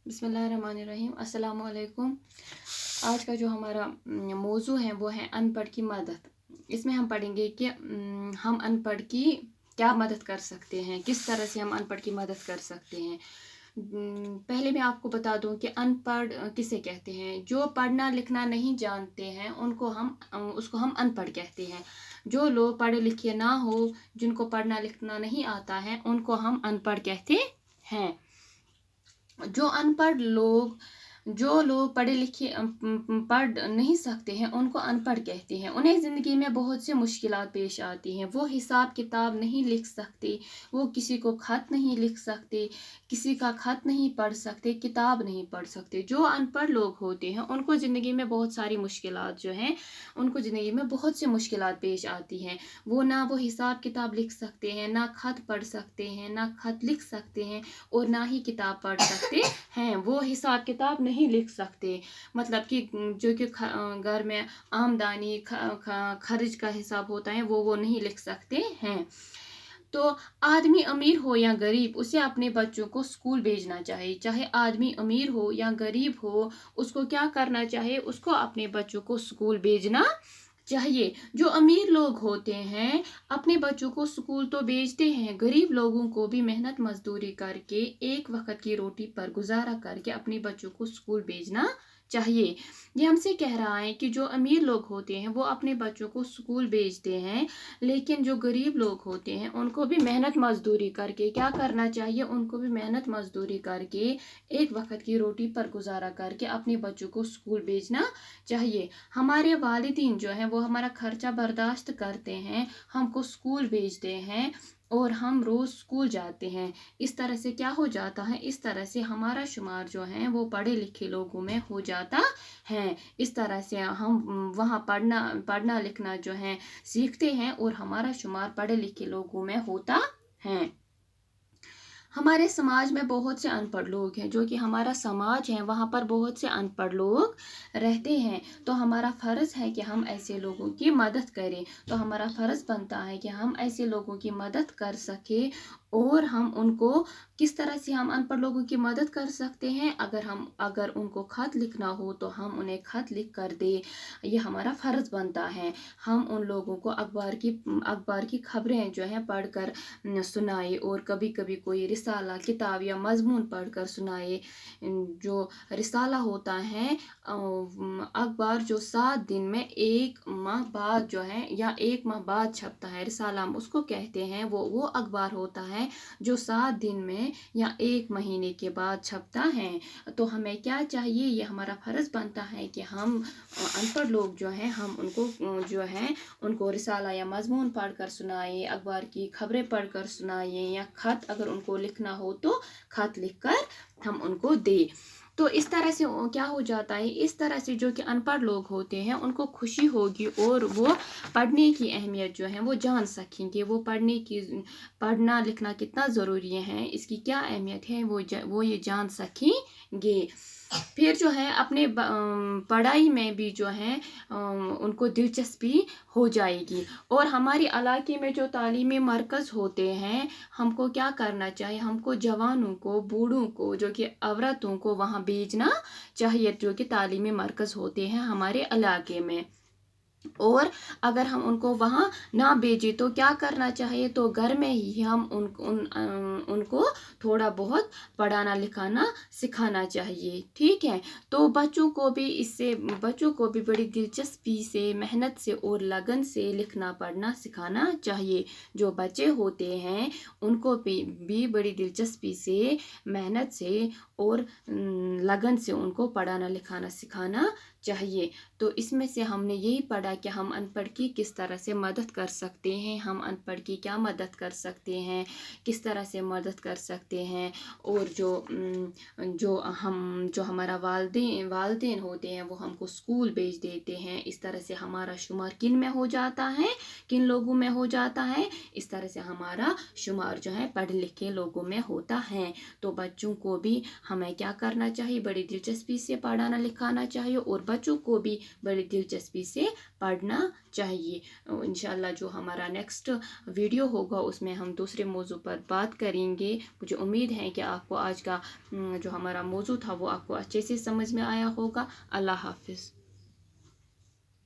बिस्मिल्लाहिर्रहमानिर्रहीम। अस्सलाम वालेकुम। आज का जो हमारा मौजू है वो है अनपढ़ की मदद। इसमें हम पढ़ेंगे कि हम अनपढ़ की क्या मदद कर सकते हैं, किस तरह से हम अनपढ़ की मदद कर सकते हैं। पहले मैं आपको बता दूं कि अनपढ़ किसे कहते हैं। जो पढ़ना लिखना नहीं जानते हैं उसको हम अनपढ़ कहते हैं। जो लोग पढ़े लिखे ना हो, जिनको पढ़ना लिखना नहीं आता है, उनको हम अनपढ़ कहते हैं। जो लोग पढ़े लिखे पढ़ नहीं सकते हैं, उनको अनपढ़ कहते हैं। उन्हें ज़िंदगी में बहुत सी मुश्किलात पेश आती हैं। वो हिसाब किताब नहीं लिख सकते, वो किसी को ख़त नहीं लिख सकते, किसी का ख़त नहीं पढ़ सकते, किताब नहीं पढ़ सकते। जो अनपढ़ लोग होते हैं उनको ज़िंदगी में बहुत सारी मुश्किलात जो हैं, उनको ज़िंदगी में बहुत सी मुश्किलात पेश आती हैं। वो हिसाब किताब लिख सकते हैं, ना ख़त पढ़ सकते हैं, ना ख़त लिख सकते हैं, और ना ही किताब पढ़ सकते हैं। वो हिसाब किताब नहीं लिख सकते, मतलब कि जो कि घर में आमदनी खर्च का हिसाब होता है वो नहीं लिख सकते हैं। तो आदमी अमीर हो या गरीब, उसे अपने बच्चों को स्कूल भेजना चाहिए। चाहे आदमी अमीर हो या गरीब हो, उसको क्या करना चाहिए? उसको अपने बच्चों को स्कूल भेजना चाहिए। जो अमीर लोग होते हैं अपने बच्चों को स्कूल तो भेजते हैं, गरीब लोगों को भी मेहनत मजदूरी करके एक वक्त की रोटी पर गुजारा करके अपने बच्चों को स्कूल भेजना चाहिए। ये हमसे कह रहा है कि जो अमीर लोग होते हैं वो अपने बच्चों को स्कूल भेजते हैं, लेकिन जो गरीब लोग होते हैं उनको भी मेहनत मजदूरी करके क्या करना चाहिए? उनको भी मेहनत मजदूरी करके एक वक्त की रोटी पर गुजारा करके अपने बच्चों को स्कूल भेजना चाहिए। हमारे वालिदीन जो हैं वो हमारा खर्चा बर्दाश्त करते हैं, हमको स्कूल भेजते हैं और हम रोज़ स्कूल जाते हैं। इस तरह से क्या हो जाता है? इस तरह से हमारा शुमार जो है वो पढ़े लिखे लोगों में हो जाता है। इस तरह से हम वहाँ पढ़ना लिखना जो है सीखते हैं और हमारा शुमार पढ़े लिखे लोगों में होता है। हमारे समाज में बहुत से अनपढ़ लोग हैं। जो कि हमारा समाज है वहाँ पर बहुत से अनपढ़ लोग रहते हैं। तो हमारा फ़र्ज़ है कि हम ऐसे लोगों की मदद करें। तो हमारा फ़र्ज़ बनता है कि हम ऐसे लोगों की मदद कर सकें। और हम उनको किस तरह से हम अनपढ़ लोगों की मदद कर सकते हैं? अगर उनको ख़त लिखना हो तो हम उन्हें ख़त लिख कर दें। ये हमारा फ़र्ज़ बनता है। हम उन लोगों को अखबार की खबरें जो हैं पढ़कर सुनाए, और कभी कभी कोई रिसाला किताब या मजमून पढ़कर सुनाए। जो रिसाला होता है अखबार जो 7 दिन में 1 माह बाद जो है या 1 माह बाद छपता है, रिसाला उसको कहते हैं। वो अखबार होता है जो 7 दिन में या 1 महीने के बाद छपता है। तो हमें क्या चाहिए? ये हमारा फ़र्ज़ बनता है कि हम अनपढ़ लोग जो हैं हम उनको रिसाला या मजमून पढ़कर सुनाए, अखबार की खबरें पढ़कर सुनाए, या ख़त अगर उनको लिखना हो तो ख़त लिखकर हम उनको दें। तो इस तरह से क्या हो जाता है? इस तरह से जो कि अनपढ़ लोग होते हैं उनको खुशी होगी और वो पढ़ने की अहमियत जो है वो जान सकेंगे। वो पढ़ना लिखना कितना ज़रूरी है, इसकी क्या अहमियत है, वो ये जान सकेंगे। फिर जो है अपने पढ़ाई में भी जो है उनको दिलचस्पी हो जाएगी। और हमारे इलाके में जो तालीमी मरकज़ होते हैं, हमको क्या करना चाहिए? हमको जवानों को, बूढ़ों को, जो कि औरतों को वहाँ भेजना चाहिए, जो कि तालीमी मरकज़ होते हैं हमारे इलाके में। और अगर हम उनको वहाँ ना भेजें तो क्या करना चाहिए? तो घर में ही हम उनको थोड़ा बहुत पढ़ाना लिखाना सिखाना चाहिए। ठीक है। तो बच्चों को भी बड़ी दिलचस्पी से, मेहनत से और लगन से लिखना पढ़ना सिखाना चाहिए। जो बच्चे होते हैं उनको भी बड़ी दिलचस्पी से, मेहनत से और लगन से उनको पढ़ाना लिखाना सिखाना चाहिए। तो इसमें से हमने यही पढ़ा कि हम अनपढ़ की किस तरह से मदद कर सकते हैं, हम अनपढ़ की क्या मदद कर सकते हैं, किस तरह से मदद कर सकते हैं। और जो हमारा वालिदैन होते हैं वो हमको स्कूल भेज देते हैं। इस तरह से हमारा शुमार किन में हो जाता है? किन लोगों में हो जाता है? इस तरह से हमारा शुमार जो है पढ़े लिखे लोगों में होता है। तो बच्चों को भी हमें क्या करना चाहिए? बड़ी दिलचस्पी से पढ़ाना लिखाना चाहिए, और बच्चों को भी बड़ी दिलचस्पी से پڑھنا چاہیے۔ انشاءاللہ جو ہمارا نیکسٹ ویڈیو ہوگا اس میں ہم دوسرے موضوع پر بات کریں گے۔ مجھے امید ہے کہ آپ کو آج کا جو ہمارا موضوع تھا وہ آپ کو اچھے سے سمجھ میں آیا ہوگا۔ اللہ حافظ۔